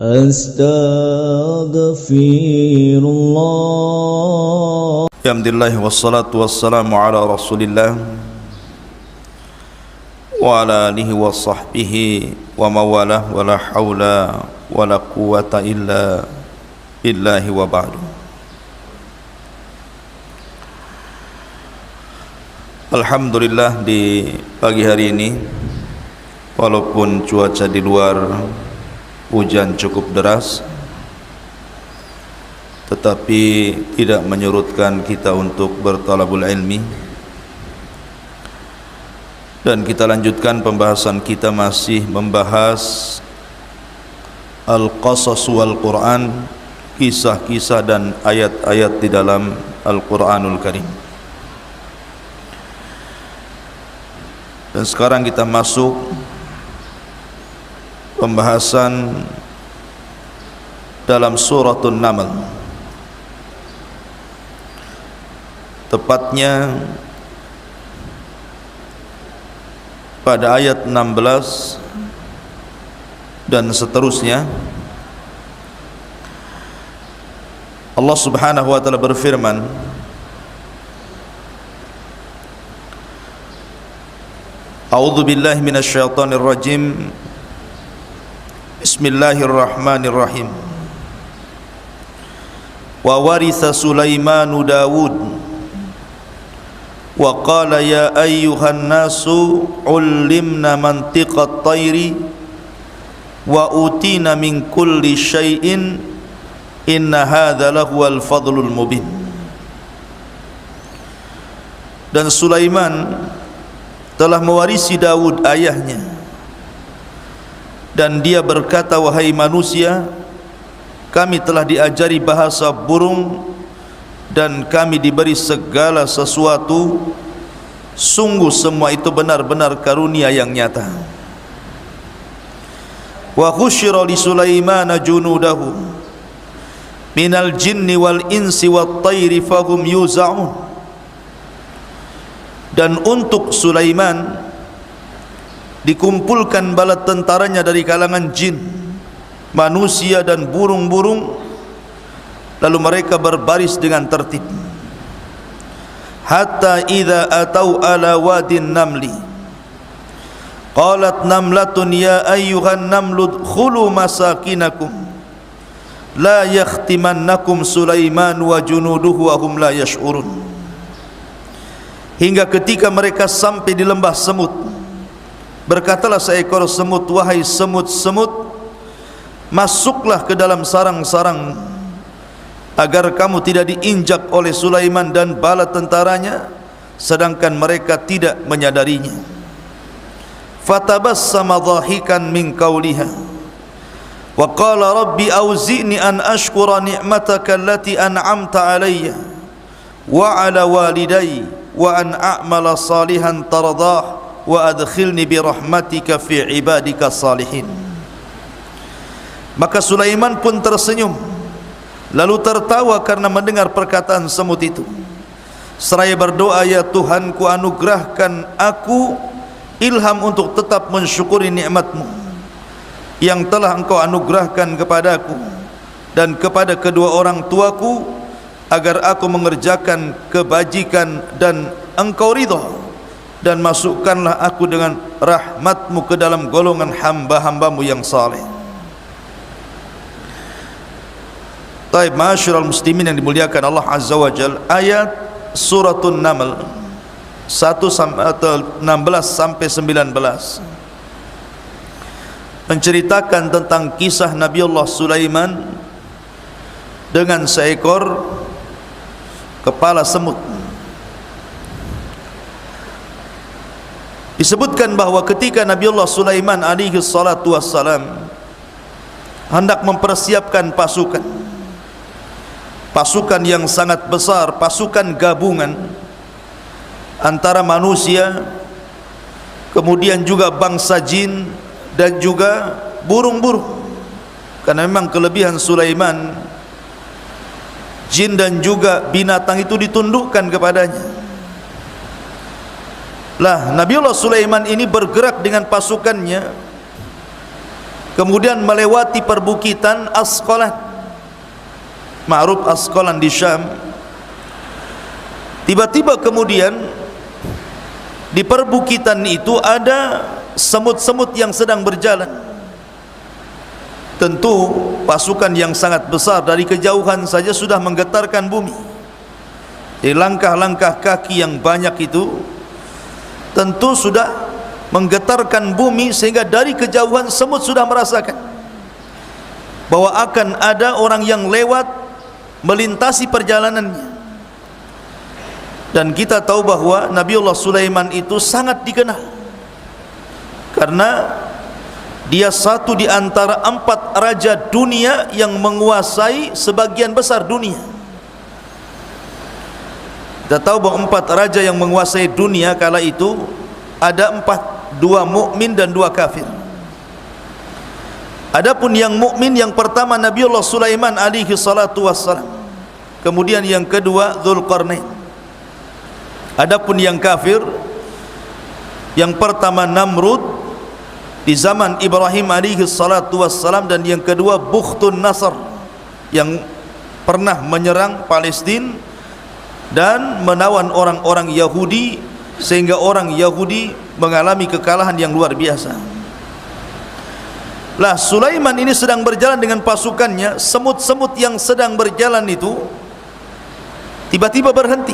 Astaghfirullah. Alhamdulillah wassalatu wassalamu ala Rasulillah wa ala alihi wa sahbihi wa mawalah wa la hawla wa la quwata illa billahi wa ba'du. Alhamdulillah, di pagi hari ini walaupun cuaca di luar hujan cukup deras, tetapi tidak menyurutkan kita untuk bertalabul ilmi. Dan kita lanjutkan pembahasan kita, masih membahas Al-Qasas wal Quran, kisah-kisah dan ayat-ayat di dalam Al-Quranul Karim. Dan sekarang kita masuk pembahasan dalam suratul Naml, tepatnya pada ayat 16 dan seterusnya. Allah Subhanahu wa taala berfirman, A'udzu billahi minasyaitonir rajim. Bismillahirrahmanirrahim. Wa waritha Sulaimanu Dawud wa qala ya ayyuhan nasu ullimna mantiqat tayri wa utina min kulli syai'in inna hadza lahuwal fadlul mubin. Dan Sulaiman telah mewarisi Dawud ayahnya, dan dia berkata, wahai manusia, kami telah diajari bahasa burung dan kami diberi segala sesuatu. Sungguh semua itu benar-benar karunia yang nyata. Wa khusyira li Sulaimana junudahu minal jinni wal insi wat tayri fahum yuza'un. Dan untuk Sulaiman dikumpulkan bala tentaranya dari kalangan jin, manusia dan burung-burung, lalu mereka berbaris dengan tertib. Hatta idza atau ala wadin namli qalat namlatun ya ayyuhan namlu khulu masakinakum la yakhtimannakum Sulaiman wa junuduhu wa hum la yash'urun. Hingga ketika mereka sampai di lembah semut, berkatalah seekor semut, wahai semut-semut, masuklah ke dalam sarang-sarang agar kamu tidak diinjak oleh Sulaiman dan bala tentaranya, sedangkan mereka tidak menyadarinya. Fatabassama dhahikan min qawliha wa qala rabbi auzi'ni an ashkura ni'mataka allati an'amta alayya wa ala walidayya wa an a'mala salihan tardah wa adkhilni bi rahmatika fi ibadika salihin. Maka Sulaiman pun tersenyum lalu tertawa karena mendengar perkataan semut itu, seraya berdoa, ya Tuhanku, anugerahkan aku ilham untuk tetap mensyukuri nikmat-Mu yang telah Engkau anugerahkan kepadaku dan kepada kedua orang tuaku, agar aku mengerjakan kebajikan dan Engkau ridha, dan masukkanlah aku dengan rahmat-Mu ke dalam golongan hamba-hamba-Mu yang saleh. Taib, ma'asyiral muslimin yang dimuliakan Allah Azza wa Jalla, ayat suratul Naml 16 sampai 19 menceritakan tentang kisah Nabi Allah Sulaiman dengan seekor kepala semut. Disebutkan bahwa ketika Nabi Allah Sulaiman alaihi salatu wassalam hendak mempersiapkan pasukan yang sangat besar, pasukan gabungan antara manusia, kemudian juga bangsa jin dan juga burung-burung. Karena memang kelebihan Sulaiman, jin dan juga binatang itu ditundukkan kepadanya. Lah, Nabiullah Sulaiman ini bergerak dengan pasukannya kemudian melewati perbukitan Asqalan, ma'ruf Asqalan di Syam. Tiba-tiba kemudian di perbukitan itu ada semut-semut yang sedang berjalan. Tentu pasukan yang sangat besar, dari kejauhan saja sudah menggetarkan bumi. Langkah-langkah kaki yang banyak itu tentu sudah menggetarkan bumi, sehingga dari kejauhan semut sudah merasakan bahwa akan ada orang yang lewat melintasi perjalanannya. Dan kita tahu bahwa Nabiullah Sulaiman itu sangat dikenal karena dia satu di antara 4 raja dunia yang menguasai sebagian besar dunia. Kita tahu bahwa 4 raja yang menguasai dunia kala itu ada 4, 2 mukmin dan 2 kafir. Adapun yang mukmin, yang pertama Nabiullah Sulaiman alaihi salatu wassalam, kemudian yang kedua Dzulqarnain. Adapun yang kafir, yang pertama Namrud di zaman Ibrahim alaihi salatu wassalam, dan yang kedua Bukhtun Nasr yang pernah menyerang Palestina dan menawan orang-orang Yahudi, sehingga orang Yahudi mengalami kekalahan yang luar biasa. Lah, Sulaiman ini sedang berjalan dengan pasukannya. Semut-semut yang sedang berjalan itu tiba-tiba berhenti.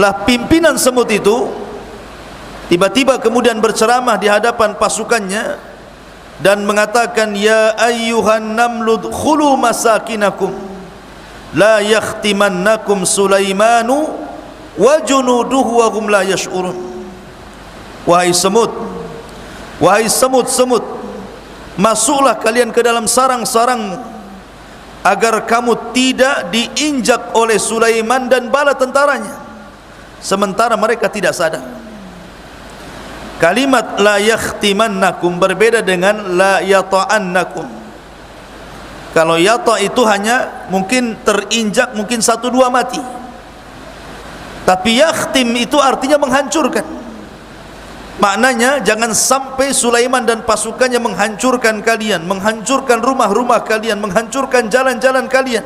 Lah, pimpinan semut itu tiba-tiba kemudian berceramah di hadapan pasukannya dan mengatakan, ya ayyuhan namlud khulu masakinakum la yakhtimannakum Sulaimanu wa junuduhu wa hum la yash'urun. Wahai semut, wahai semut-semut, masuklah kalian ke dalam sarang-sarangmu agar kamu tidak diinjak oleh Sulaiman dan bala tentaranya, sementara mereka tidak sadar. Kalimat la yakhtimannakum berbeda dengan la yata'annakum. Kalau yata itu hanya mungkin terinjak, mungkin 1-2 mati. Tapi yakhtim itu artinya menghancurkan. Maknanya jangan sampai Sulaiman dan pasukannya menghancurkan kalian, menghancurkan rumah-rumah kalian, menghancurkan jalan-jalan kalian.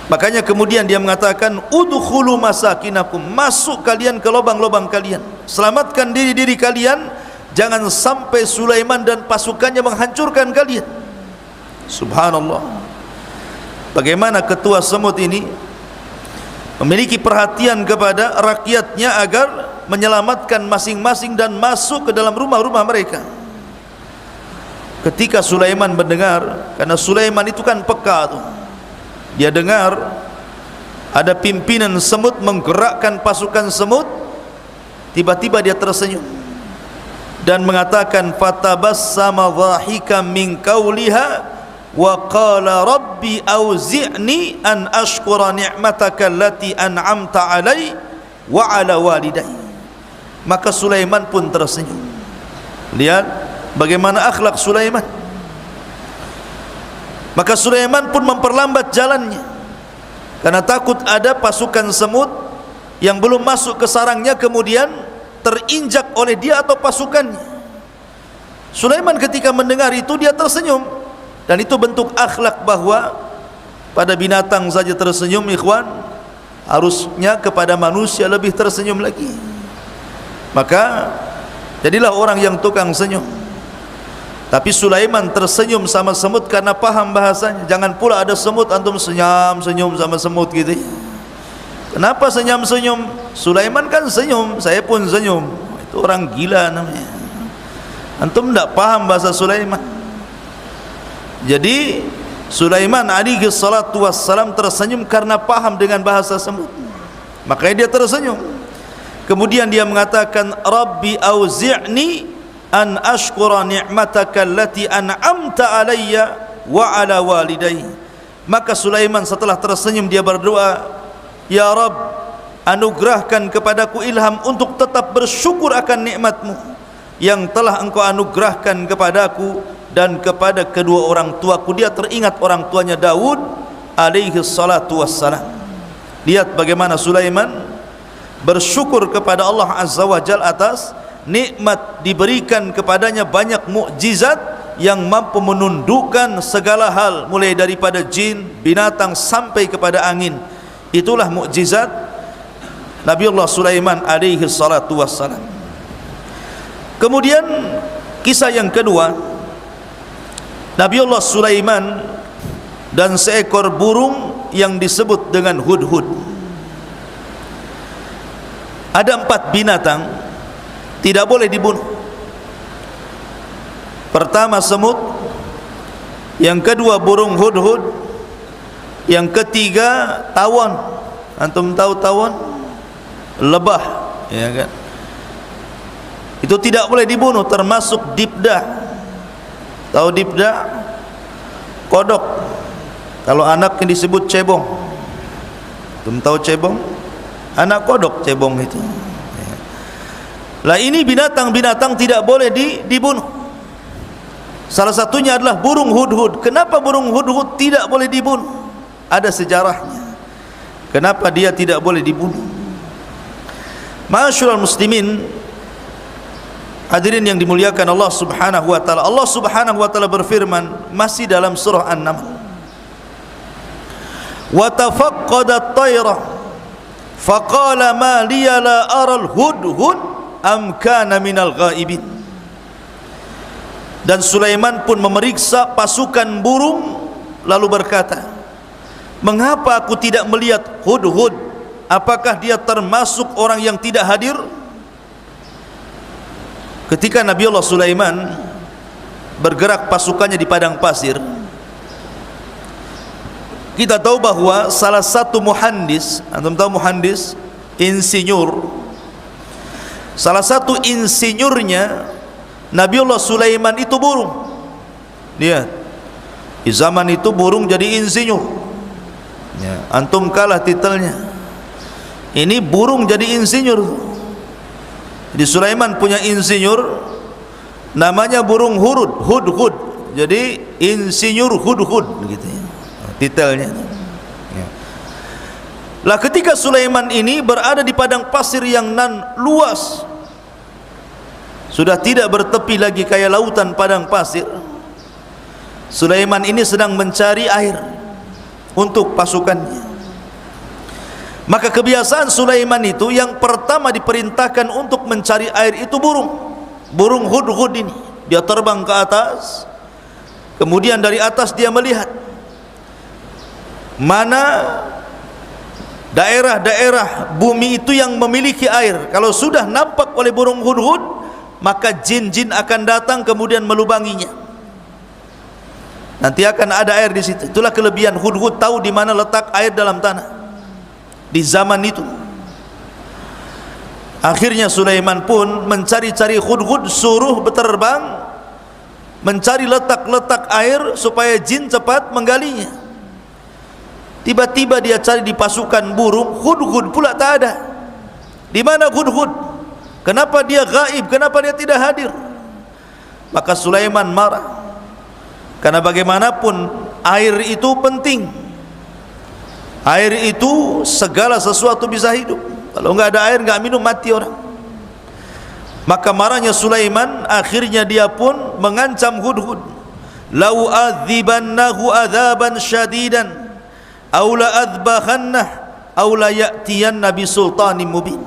Makanya kemudian dia mengatakan, udkhulu masakinakum, masuk kalian ke lubang-lubang kalian, selamatkan diri-diri kalian, jangan sampai Sulaiman dan pasukannya menghancurkan kalian. Subhanallah, bagaimana ketua semut ini memiliki perhatian kepada rakyatnya agar menyelamatkan masing-masing dan masuk ke dalam rumah-rumah mereka. Ketika Sulaiman mendengar, karena Sulaiman itu kan peka tuh, dia dengar ada pimpinan semut menggerakkan pasukan semut, tiba-tiba dia tersenyum dan mengatakan, fatabassama dhahika min qawliha wa qala rabbi auzi'ni an ashkura ni'mataka allati an'amta alai wa ala walidayya. Maka Sulaiman pun tersenyum. Lihat bagaimana akhlak Sulaiman. Maka Sulaiman pun memperlambat jalannya karena takut ada pasukan semut yang belum masuk ke sarangnya kemudian terinjak oleh dia atau pasukannya. Sulaiman ketika mendengar itu dia tersenyum, dan itu bentuk akhlak bahwa pada binatang saja tersenyum, ikhwan, harusnya kepada manusia lebih tersenyum lagi. Maka jadilah orang yang tukang senyum. Tapi Sulaiman tersenyum sama semut karena paham bahasanya. Jangan pula ada semut antum senyum sama semut gitu. Kenapa senyum? Sulaiman kan senyum, saya pun senyum. Itu orang gila namanya. Antum tidak paham bahasa Sulaiman. Jadi Sulaiman alaihi salatu wassalam tersenyum karena paham dengan bahasa semut. Makanya dia tersenyum. Kemudian dia mengatakan, Rabbi auzi'ni an ashkura ni'mataka allati an'amta alayya wa ala walidayya. Maka Sulaiman setelah tersenyum dia berdoa, ya Rabb, anugerahkan kepadaku ilham untuk tetap bersyukur akan nikmatmu yang telah engkau anugerahkan kepadaku dan kepada kedua orang tuaku. Dia teringat orang tuanya Daud alaihi salatu wassalam. Lihat bagaimana Sulaiman bersyukur kepada Allah Azza wa Jalla atas nikmat, diberikan kepadanya banyak mukjizat yang mampu menundukkan segala hal, mulai daripada jin, binatang sampai kepada angin. Itulah mukjizat Nabiullah Sulaiman alaihi salatu wassalam. Kemudian kisah yang kedua, Nabiullah Sulaiman dan seekor burung yang disebut dengan hudhud. Ada 4 binatang tidak boleh dibunuh. Pertama semut, yang kedua burung hudhud, yang ketiga tawon. Antum tahu tawon? Lebah, ya kan? Itu tidak boleh dibunuh, termasuk dibdah. Tahu dibdah? Kodok. Kalau anak yang disebut cebong. Antum tahu cebong? Anak kodok cebong itu. Lah ini binatang-binatang tidak boleh dibunuh. Salah satunya adalah burung hudhud. Kenapa burung hudhud tidak boleh dibunuh? Ada sejarahnya. Kenapa dia tidak boleh dibunuh? Ma'asyiral muslimin, hadirin yang dimuliakan Allah Subhanahu wa taala. Allah Subhanahu wa taala berfirman masih dalam surah An-Naml. Wa tafaqqada at-tayra faqala ma liya la ara al-hudhud am kana minal ghaibin. Dan Sulaiman pun memeriksa pasukan burung lalu berkata, mengapa aku tidak melihat hudhud? Apakah dia termasuk orang yang tidak hadir? Ketika Nabiullah Sulaiman bergerak pasukannya di padang pasir, kita tahu bahwa salah satu muhandis, antum tahu muhandis, insinyur, salah satu insinyurnya Nabiullah Sulaiman itu burung. Lihat, di zaman itu burung jadi insinyur, ya, antum kalah titelnya. Ini burung jadi insinyur. Jadi Sulaiman punya insinyur namanya burung hudhud. Jadi insinyur hudhud begitu ya, titelnya. Ya. Lah ketika Sulaiman ini berada di padang pasir yang luas, sudah tidak bertepi lagi kayak lautan padang pasir, Sulaiman ini sedang mencari air untuk pasukannya. Maka kebiasaan Sulaiman itu yang pertama diperintahkan untuk mencari air itu burung hudhud ini. Dia terbang ke atas, kemudian dari atas dia melihat mana daerah-daerah bumi itu yang memiliki air. Kalau sudah nampak oleh burung hudhud, maka jin-jin akan datang kemudian melubanginya. Nanti akan ada air di situ. Itulah kelebihan hudhud, tahu di mana letak air dalam tanah di zaman itu. Akhirnya Sulaiman pun mencari-cari hudhud, suruh berterbang mencari letak-letak air supaya jin cepat menggalinya. Tiba-tiba dia cari di pasukan burung, hudhud pula tak ada. Di mana hudhud? Kenapa dia gaib? Kenapa dia tidak hadir? Maka Sulaiman marah, karena bagaimanapun air itu penting. Air itu segala sesuatu bisa hidup. Kalau enggak ada air, enggak minum, mati orang. Maka marahnya Sulaiman, akhirnya dia pun mengancam hudhud, lau adzibannahu adzaban syadidan aw la adzbahannah aw la ya'tiyanna bi sultanin mubin.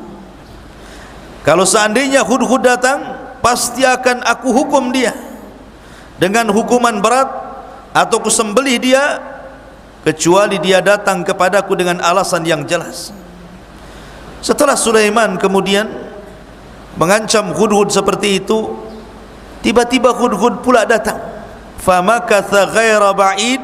Kalau seandainya hudhud datang, pasti akan aku hukum dia dengan hukuman berat, atau kusembelih dia, kecuali dia datang kepadaku dengan alasan yang jelas. Setelah Sulaiman kemudian mengancam hudhud seperti itu, tiba-tiba hudhud pula datang. Famakatha ghaira ba'id,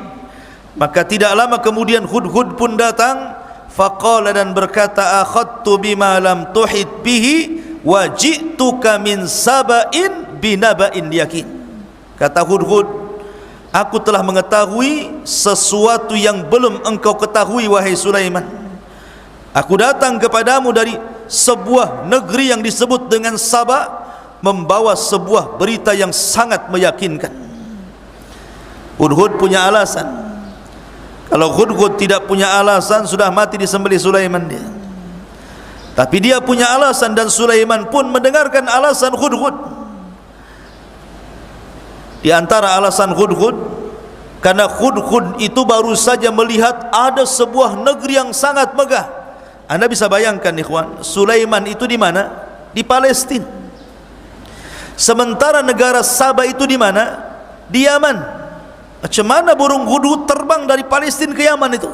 maka tidak lama kemudian hudhud pun datang. Faqala, dan berkata, akhadtu bima lam tuhit bihi wa ji'tuka min saba'in binaba'in yakin. Kata hudhud, aku telah mengetahui sesuatu yang belum engkau ketahui wahai Sulaiman. Aku datang kepadamu dari sebuah negeri yang disebut dengan Saba, membawa sebuah berita yang sangat meyakinkan. Hudhud punya alasan. Kalau hudhud tidak punya alasan, sudah mati disembelih Sulaiman dia. Tapi dia punya alasan, dan Sulaiman pun mendengarkan alasan Hudhud. Di antara alasan Hudhud, karena Hudhud itu baru saja melihat ada sebuah negeri yang sangat megah. Anda bisa bayangkan ikhwan, Sulaiman itu di mana? Di Palestina. Sementara negara Sabah itu di mana? Di Yaman. Macam mana burung Hudhud terbang dari Palestina ke Yaman itu?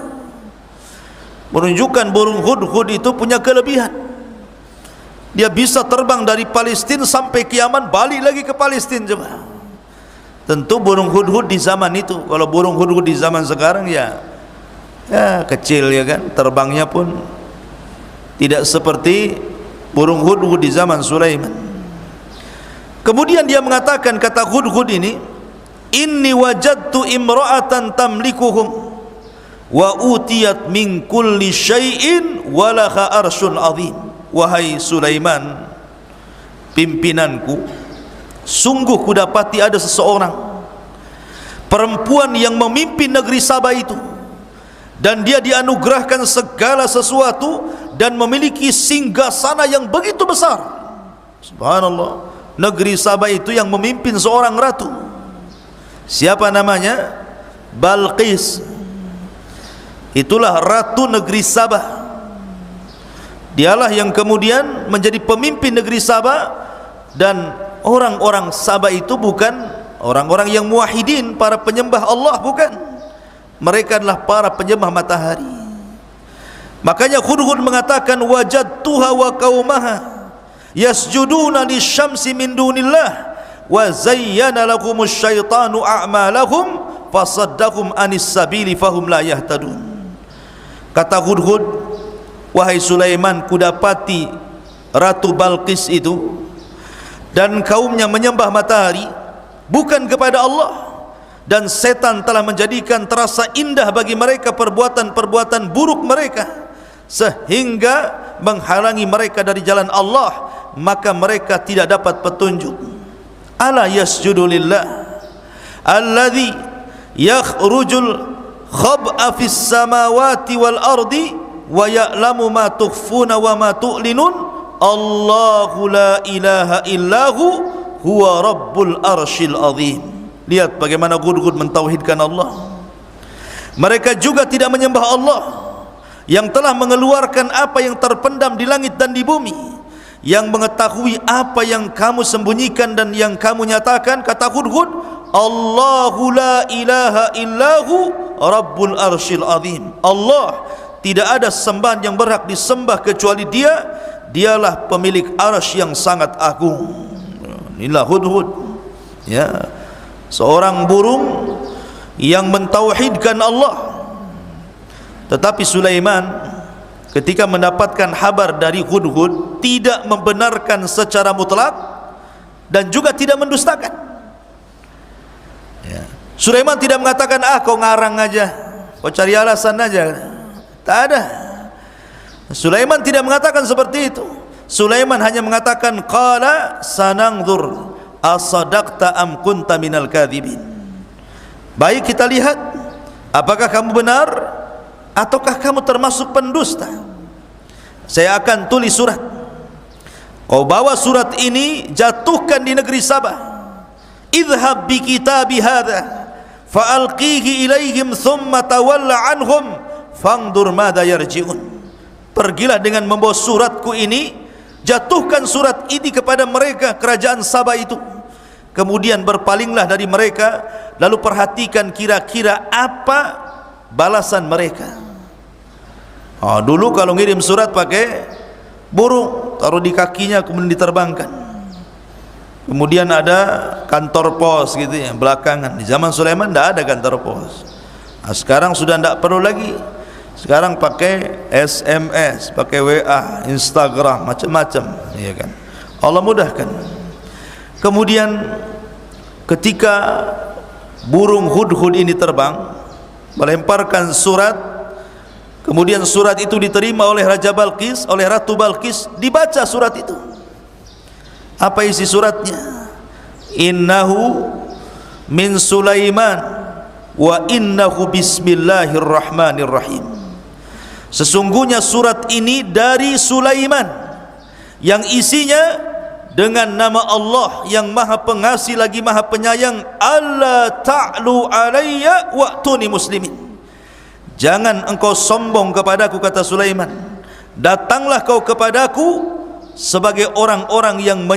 Menunjukkan burung Hudhud itu punya kelebihan. Dia bisa terbang dari Palestina sampai ke Yaman, balik lagi ke Palestina. Coba. Tentu burung Hudhud di zaman itu. Kalau burung Hudhud di zaman sekarang ya kecil ya kan, terbangnya pun tidak seperti burung Hudhud di zaman Sulaiman. Kemudian dia mengatakan, kata Hudhud ini, inni wajadtu imra'atan tamlikuhum wa utiyat min kulli syai'in walaha arsyun azim. Wahai Sulaiman, pimpinanku, sungguh kudapati ada seseorang perempuan yang memimpin negeri Sabah itu, dan dia dianugerahkan segala sesuatu dan memiliki singgasana yang begitu besar. Subhanallah, negeri Sabah itu yang memimpin seorang ratu. Siapa namanya? Balqis. Itulah ratu negeri Sabah. Dialah yang kemudian menjadi pemimpin negeri Sabah, dan orang-orang Sabah itu bukan orang-orang yang muwahhidin, para penyembah Allah, bukan. Mereka adalah para penyembah matahari. Makanya Hudhud mengatakan, wajadtuha wa qaumaha yasjuduna lisyamsi min dunillah wa zayyana lahumus syaitanu a'malahum fasaddahum anis sabili fahum la yahtadun. Kata Hudhud, wahai Sulaiman, kudapati Ratu Balqis itu dan kaumnya menyembah matahari bukan kepada Allah, dan setan telah menjadikan terasa indah bagi mereka perbuatan-perbuatan buruk mereka sehingga menghalangi mereka dari jalan Allah, maka mereka tidak dapat petunjuk. Ala yasjudu lillah alladhi yakhrujul khab'a fis samawati wal ardi wa ya'lamu ma tukhfuna wa ma tu'linun, Allahu la ilaha illahu huwa rabbul arshil azim. Lihat bagaimana Hudhud mentauhidkan Allah. Mereka juga tidak menyembah Allah yang telah mengeluarkan apa yang terpendam di langit dan di bumi, yang mengetahui apa yang kamu sembunyikan dan yang kamu nyatakan. Kata Hudhud, Allahu la ilaha illahu rabbul arshil azim. Allah, tidak ada sembahan yang berhak disembah kecuali Dia. Dialah pemilik arsy yang sangat agung. Inilah Hudhud, ya, seorang burung yang mentauhidkan Allah. Tetapi Sulaiman ketika mendapatkan kabar dari Hudhud tidak membenarkan secara mutlak dan juga tidak mendustakan. Ya. Sulaiman tidak mengatakan, kau ngarang aja, kau cari alasan aja. Tak ada. Sulaiman tidak mengatakan seperti itu. Sulaiman hanya mengatakan, qala sananzur asadaqta am kunta minal kadhibin. Baik, kita lihat apakah kamu benar ataukah kamu termasuk pendusta. Saya akan tulis surat, kau bawa surat ini, jatuhkan di negeri Sabah. Idhhab bi kitabi hadha fa'alqihi ilaihim thumma tawalla anhum fangdur madza yarji'un. Pergilah dengan membawa suratku ini, jatuhkan surat ini kepada mereka, kerajaan Sabah itu. Kemudian berpalinglah dari mereka, lalu perhatikan kira-kira apa balasan mereka. Dulu kalau ngirim surat pakai burung, taruh di kakinya kemudian diterbangkan. Kemudian ada kantor pos gitu ya, belakangan. Di zaman Sulaiman tidak ada kantor pos. Sekarang sudah tidak perlu lagi. Sekarang pakai SMS, pakai WA, Instagram, macam-macam, ya kan. Allah mudahkan. Kemudian ketika burung Hudhud ini terbang, melemparkan surat, kemudian surat itu diterima oleh Raja Balqis, oleh Ratu Balqis, dibaca surat itu. Apa isi suratnya? Innahu min Sulaiman wa innahu bismillahirrahmanirrahim. Sesungguhnya surat ini dari Sulaiman yang isinya dengan nama Allah yang Maha Pengasih lagi Maha Penyayang. Alla ta'lu alayya wa'tuni muslimin. Jangan engkau sombong kepadaku, kata Sulaiman. Datanglah kau kepadaku sebagai orang-orang yang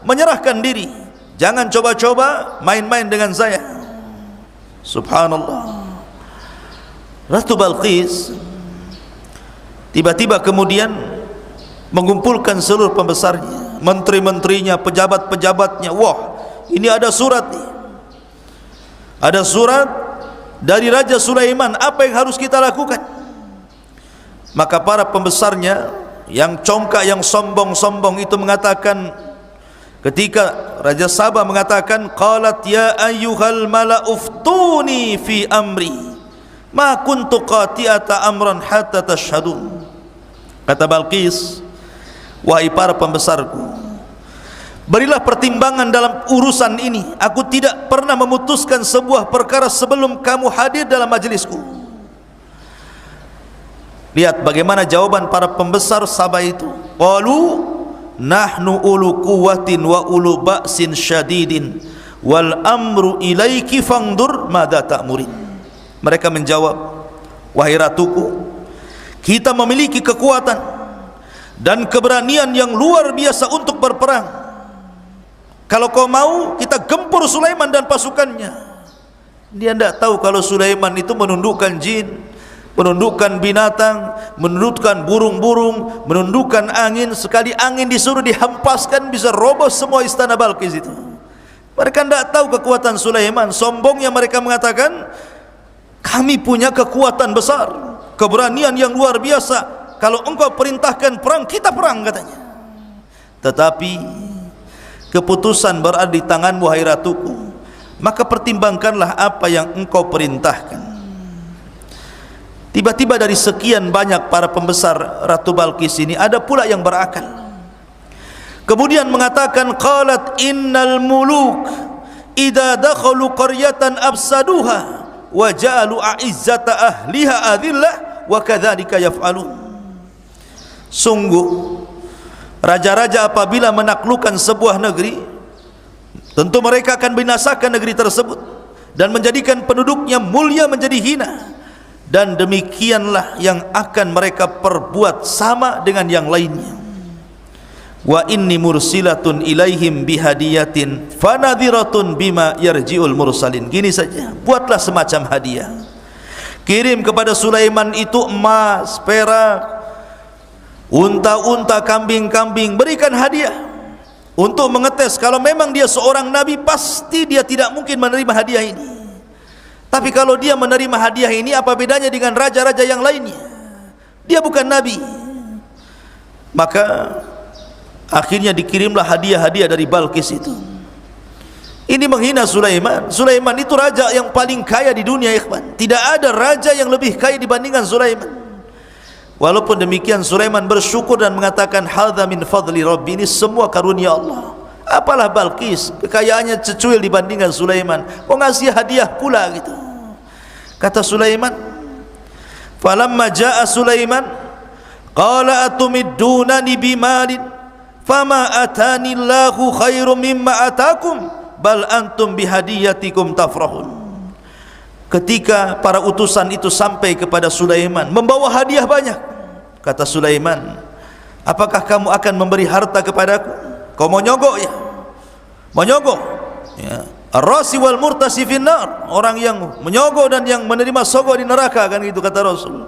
menyerahkan diri. Jangan coba-coba main-main dengan saya. Subhanallah. Ratu Balqis tiba-tiba kemudian mengumpulkan seluruh pembesarnya, menteri-menterinya, pejabat-pejabatnya. Wah, ini ada surat nih. Ada surat dari Raja Sulaiman, apa yang harus kita lakukan? Maka para pembesarnya yang congkak, yang sombong-sombong itu mengatakan, ketika Raja Sabah mengatakan, qalat ya ayyuhal mala'uftuni fi amri ma kuntu qati'ata amran hatta tashhadun. Kata Balqis, wahai para pembesarku, berilah pertimbangan dalam urusan ini. Aku tidak pernah memutuskan sebuah perkara sebelum kamu hadir dalam majelisku. Lihat bagaimana jawaban para pembesar Sabah itu. Qalu nahnu ulu quwwatin wa ulu ba'sin syadidin wal amru ilaiki fangdur madza ta'murin. Mereka menjawab, wahai ratuku, kita memiliki kekuatan dan keberanian yang luar biasa untuk berperang. Kalau kau mau, kita gempur Sulaiman dan pasukannya. Dia tidak tahu kalau Sulaiman itu menundukkan jin, menundukkan binatang, menundukkan burung-burung, menundukkan angin. Sekali angin disuruh dihempaskan, bisa roboh semua istana Balqis itu. Mereka tidak tahu kekuatan Sulaiman. Sombongnya mereka mengatakan, kami punya kekuatan besar, keberanian yang luar biasa. Kalau engkau perintahkan perang, kita perang, katanya. Tetapi keputusan berada di tanganmu, wahai ratuku. Maka pertimbangkanlah apa yang engkau perintahkan. Tiba-tiba dari sekian banyak para pembesar Ratu Balqis ini, ada pula yang berakal. Kemudian mengatakan, qalat innal muluk idza dakhalu qaryatan afsaduha wa ja'alu a'izzata ahliha adillah wa kadzalika yaf'alun. Sungguh raja-raja apabila menaklukkan sebuah negeri, tentu mereka akan binasakan negeri tersebut dan menjadikan penduduknya mulia menjadi hina. Dan demikianlah yang akan mereka perbuat sama dengan yang lainnya. Wa inni mursilatun ilaihim bihadiyatin fanadhiratun bima yarji'ul mursalin. Gini saja, buatlah semacam hadiah, kirim kepada Sulaiman itu emas, perak, unta-unta, kambing-kambing. Berikan hadiah untuk mengetes. Kalau memang dia seorang nabi, pasti dia tidak mungkin menerima hadiah ini. Tapi kalau dia menerima hadiah ini, apa bedanya dengan raja-raja yang lainnya? Dia bukan nabi. Maka akhirnya dikirimlah hadiah-hadiah dari Balqis itu. Ini menghina Sulaiman. Sulaiman itu raja yang paling kaya di dunia, ikhwan. Tidak ada raja yang lebih kaya dibandingkan Sulaiman. Walaupun demikian, Sulaiman bersyukur dan mengatakan, hadza min fadli rabbi, ini semua karunia Allah. Apalah Balqis, kekayaannya cecuil dibandingkan Sulaiman, mau ngasih hadiah pula gitu. Kata Sulaiman, falamma jaa Sulaiman qala atumiddunani bimalin fama atani Allahu khairum mimma atakum bal antum bihadiyatikum tafrahun. Ketika para utusan itu sampai kepada Sulaiman membawa hadiah banyak, kata Sulaiman, apakah kamu akan memberi harta kepadaku? Kau mau nyogok ya? Mau nyogok ya. Ar-rasi wal murtasi finnar, orang yang menyogok dan yang menerima sogok di neraka, kan gitu kata Rasul.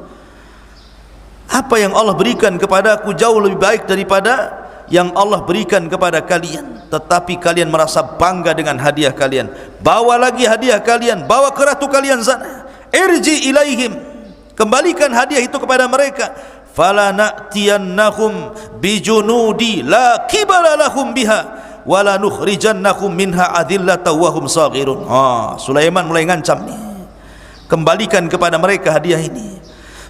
Apa yang Allah berikan kepadaku jauh lebih baik daripada yang Allah berikan kepada kalian. Tetapi kalian merasa bangga dengan hadiah kalian. Bawa lagi hadiah kalian, bawa ke ratu kalian sana. Irji ilaihim, kembalikan hadiah itu kepada mereka. Fala na'tiyannahum bijunudi la qibala lahum biha wala nukhrijannakum minha adillata wa hum saghirun. Sulaiman mulai ngancam nih, kembalikan kepada mereka hadiah ini.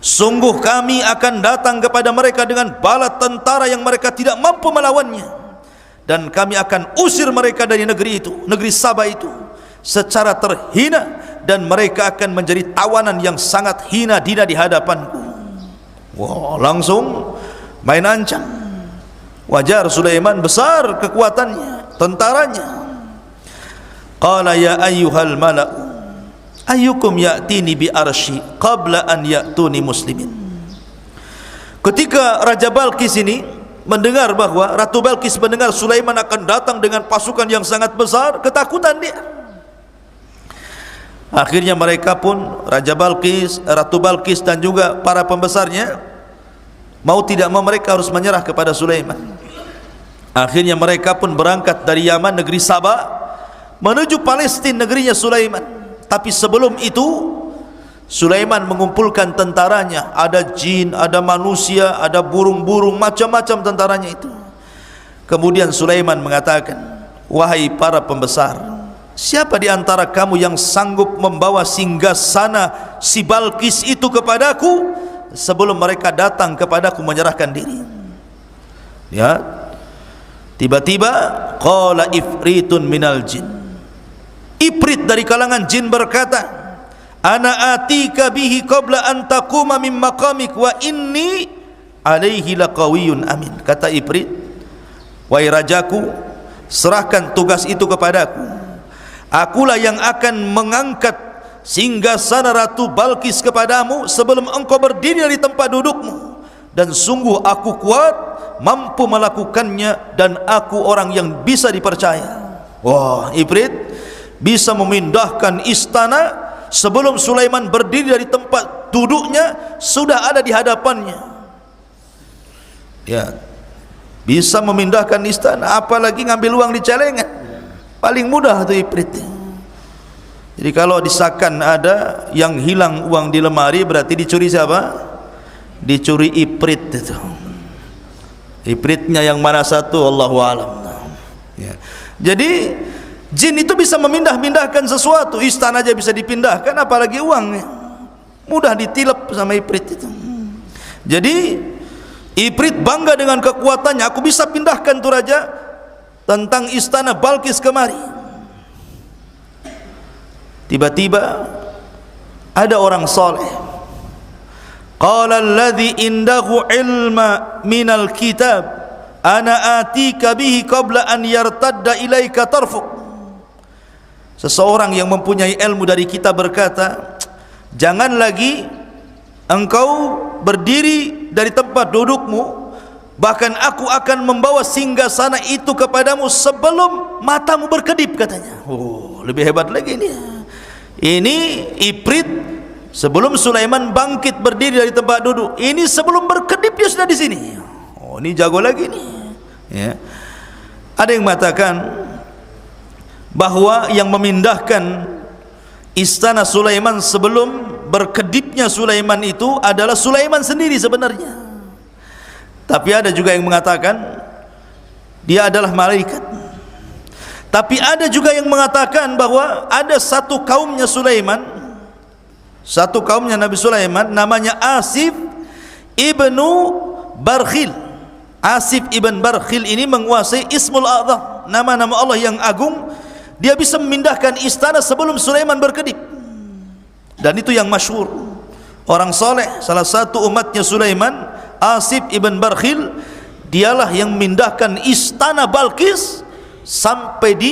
Sungguh kami akan datang kepada mereka dengan bala tentara yang mereka tidak mampu melawannya, dan kami akan usir mereka dari negeri itu, negeri Sabah itu, secara terhina, dan mereka akan menjadi tawanan yang sangat hina dina di hadapanku. Wah, langsung main ancam. Wajar, Sulaiman besar kekuatannya, tentaranya. Qala ya ayyuhal mala'u ayyukum ya'tini bi arsy qabla an ya'tuni muslimin. Ketika Raja Balqis ini mendengar bahwa Ratu Balqis mendengar Sulaiman akan datang dengan pasukan yang sangat besar, ketakutan dia. Akhirnya mereka pun, Raja Balqis, Ratu Balqis dan juga para pembesarnya, mau tidak mau mereka harus menyerah kepada Sulaiman. Akhirnya mereka pun berangkat dari Yaman, negeri Sabah, menuju Palestina, negerinya Sulaiman. Tapi sebelum itu Sulaiman mengumpulkan tentaranya, ada jin, ada manusia, ada burung-burung, macam-macam tentaranya itu. Kemudian Sulaiman mengatakan, wahai para pembesar, siapa di antara kamu yang sanggup membawa singgasana si Balqis itu kepadaku sebelum mereka datang kepadaku menyerahkan diri? Ya, tiba-tiba qala ifritun minal jin, Ifrit dari kalangan jin berkata, ana atika bihi qabla an taquma min maqamik wa inni alaihi laqawiyyun amin. Kata Ifrit, wahai rajaku, serahkan tugas itu kepadaku. Akulah yang akan mengangkat singgasana Ratu Balqis kepadamu sebelum engkau berdiri dari tempat dudukmu, dan sungguh aku kuat, mampu melakukannya, dan aku orang yang bisa dipercaya. Wah, Ifrit bisa memindahkan istana sebelum Sulaiman berdiri dari tempat duduknya, sudah ada di hadapannya. Ya, bisa memindahkan istana, apalagi ngambil uang di celengan. Paling mudah itu Ifrit. Jadi kalau disahkan ada yang hilang uang di lemari, berarti dicuri siapa? Dicuri Ifrit itu. Ifritnya yang mana satu, Allahu a'lam. Ya. Jadi jin itu bisa memindah-mindahkan sesuatu, istana aja bisa dipindahkan, apalagi uangnya. Mudah ditilep sama Ifrit itu. Jadi Ifrit bangga dengan kekuatannya, aku bisa pindahkan tuh raja tentang istana Balqis kemari. Tiba-tiba ada orang saleh, qala alladhi indahu ilma minal kitab ana atika bihi qabla an yartadda ilaika tarfuk. Seseorang yang mempunyai ilmu dari kitab berkata, jangan lagi engkau berdiri dari tempat dudukmu, bahkan aku akan membawa singgasana itu kepadamu sebelum matamu berkedip, katanya. Oh, lebih hebat lagi ini. Ini Ifrit sebelum Sulaiman bangkit berdiri dari tempat duduk, ini sebelum berkedip dia sudah di sini. Oh, ini jago lagi nih. Ya. Ada yang mengatakan bahwa yang memindahkan istana Sulaiman sebelum berkedipnya Sulaiman itu adalah Sulaiman sendiri sebenarnya. Tapi ada juga yang mengatakan dia adalah malaikat. Tapi ada juga yang mengatakan bahwa ada satu kaumnya Sulaiman, satu kaumnya Nabi Sulaiman, namanya Asif ibnu Barkhil. Asif ibn Barkhil ini menguasai Ismul A'zam, nama-nama Allah yang agung. Dia bisa memindahkan istana sebelum Sulaiman berkedip. Dan itu yang masyhur. Orang soleh, salah satu umatnya Sulaiman, Asif ibn Barkhil, dialah yang memindahkan istana Balqis sampai di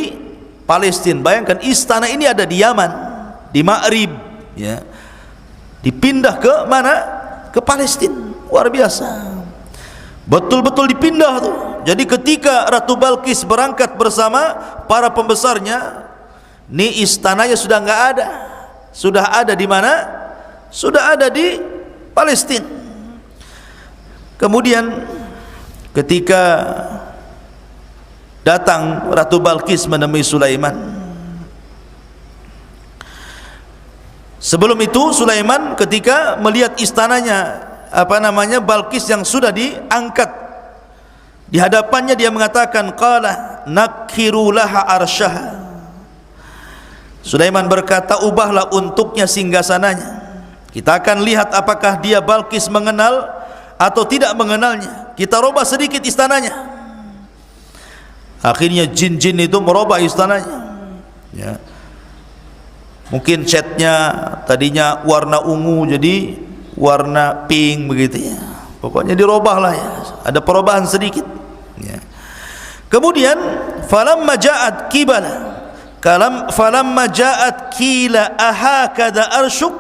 Palestina. Bayangkan, istana ini ada di Yaman, di Ma'rib, ya. Dipindah ke mana? Ke Palestina. Luar biasa. Betul-betul dipindah tuh. Jadi ketika Ratu Balqis berangkat bersama para pembesarnya, nih istananya sudah nggak ada. Sudah ada di mana? Sudah ada di Palestina. Kemudian ketika datang Ratu Balqis menemui Sulaiman, sebelum itu Sulaiman ketika melihat istananya Balqis yang sudah diangkat di hadapannya, dia mengatakan, qala nakhiru laha arsyaha. Sulaiman berkata, ubahlah untuknya singgasananya. Kita akan lihat apakah dia Balqis mengenal atau tidak mengenalnya. Kita robah sedikit istananya. Akhirnya jin-jin itu merubah istananya, ya. Mungkin catnya tadinya warna ungu jadi warna pink begitu, ya. Pokoknya dirobahlah ya, ada perubahan sedikit ya. Kemudian falamma ja'at qibala falamma ja'at qila ahakada arsyuk,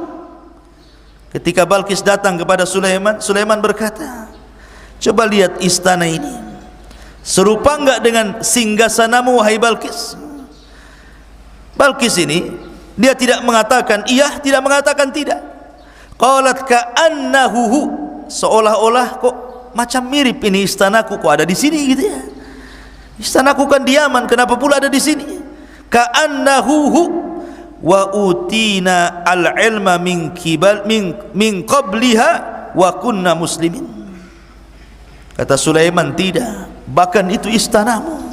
ketika Balqis datang kepada Sulaiman, Sulaiman berkata, coba lihat istana ini, serupa enggak dengan singgasanamu wahai Balqis? Balqis ini dia tidak mengatakan iya, tidak mengatakan tidak. Qalat ka'annahu, seolah-olah kok macam mirip ini istanaku, kok ada di sini gitu ya. Istanaku kan di Yaman, kenapa pula ada di sini? Ka'annahu wa utina al-ilma min qabliha wa kunna muslimin. Kata Sulaiman, tidak, bahkan itu istanamu.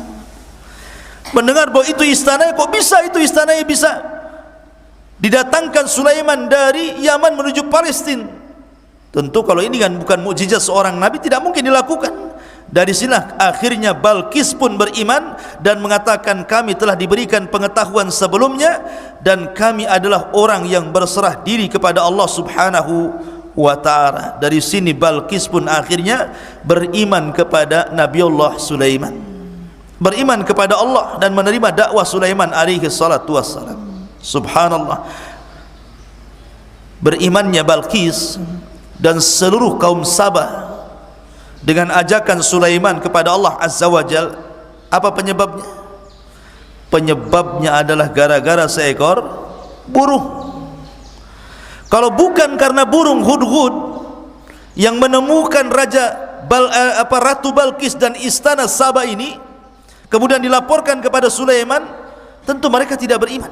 Mendengar bahwa itu istananya, kok bisa itu istananya bisa didatangkan Sulaiman dari Yaman menuju Palestina. Tentu kalau ini kan bukan mukjizat seorang nabi, tidak mungkin dilakukan. Dari sinilah akhirnya Balqis pun beriman dan mengatakan, kami telah diberikan pengetahuan sebelumnya dan kami adalah orang yang berserah diri kepada Allah Subhanahu wa ta'ala. Dari sini Balqis pun akhirnya beriman kepada Nabiullah Sulaiman, beriman kepada Allah dan menerima dakwah Sulaiman alaihi salatu wassalam. Subhanallah, berimannya Balqis dan seluruh kaum Sabah dengan ajakan Sulaiman kepada Allah Azza wa Jal. Apa penyebabnya? Penyebabnya adalah gara-gara seekor burung. Kalau bukan karena burung hudhud yang menemukan Ratu Balqis dan istana Sabah ini, kemudian dilaporkan kepada Sulaiman, tentu mereka tidak beriman.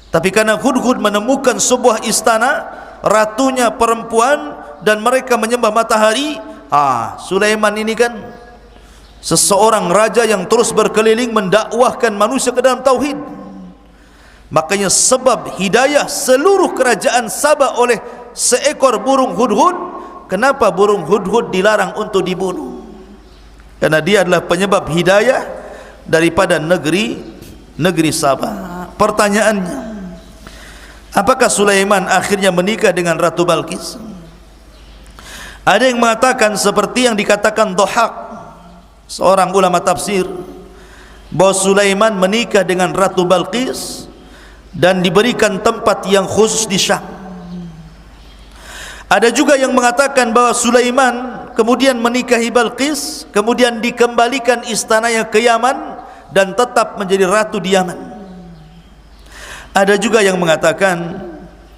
Tapi karena hudhud menemukan sebuah istana, ratunya perempuan dan mereka menyembah matahari, Sulaiman ini kan seseorang raja yang terus berkeliling mendakwahkan manusia ke dalam tauhid. Makanya sebab hidayah seluruh kerajaan Sabah oleh seekor burung hudhud. Kenapa burung hudhud dilarang untuk dibunuh? Karena dia adalah penyebab hidayah daripada negeri Sabah. Pertanyaannya, apakah Sulaiman akhirnya menikah dengan Ratu Balqis? Ada yang mengatakan seperti yang dikatakan Dhahak, seorang ulama tafsir, bahwa Sulaiman menikah dengan Ratu Balqis dan diberikan tempat yang khusus di Syam. Ada juga yang mengatakan bahwa Sulaiman kemudian menikahi Balqis, kemudian dikembalikan istananya ke Yaman dan tetap menjadi ratu di Yaman. Ada juga yang mengatakan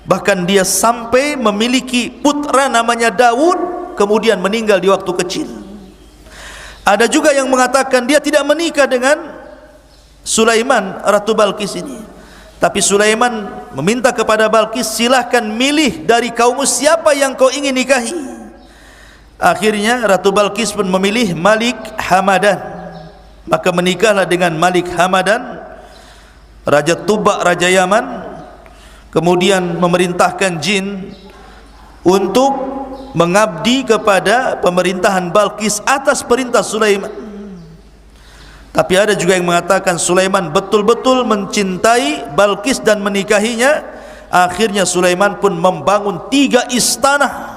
bahkan dia sampai memiliki putra namanya Daud, kemudian meninggal di waktu kecil. Ada juga yang mengatakan dia tidak menikah dengan Sulaiman, Ratu Balqis ini, tapi Sulaiman meminta kepada Balqis, silahkan milih dari kaummu siapa yang kau ingin nikahi. Akhirnya Ratu Balqis pun memilih Malik Hamadan, maka menikahlah dengan Malik Hamadan, Raja Tuba, Raja Yaman. Kemudian memerintahkan jin untuk mengabdi kepada pemerintahan Balqis atas perintah Sulaiman. Tapi ada juga yang mengatakan Sulaiman betul-betul mencintai Balqis dan menikahinya. Akhirnya Sulaiman pun membangun 3 istana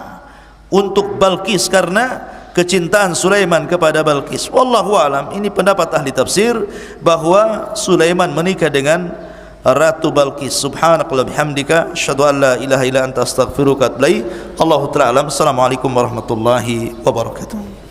untuk Balqis karena kecintaan Sulaiman kepada Balqis. Wallahu alam, ini pendapat ahli tafsir bahwa Sulaiman menikah dengan Ratu Balqis. Subhanakallah bihamdika, asyhadu an la ilaha illa anta astaghfiruka wa atubu ilaik. Allahu ta'ala alam. Assalamualaikum warahmatullahi wabarakatuh.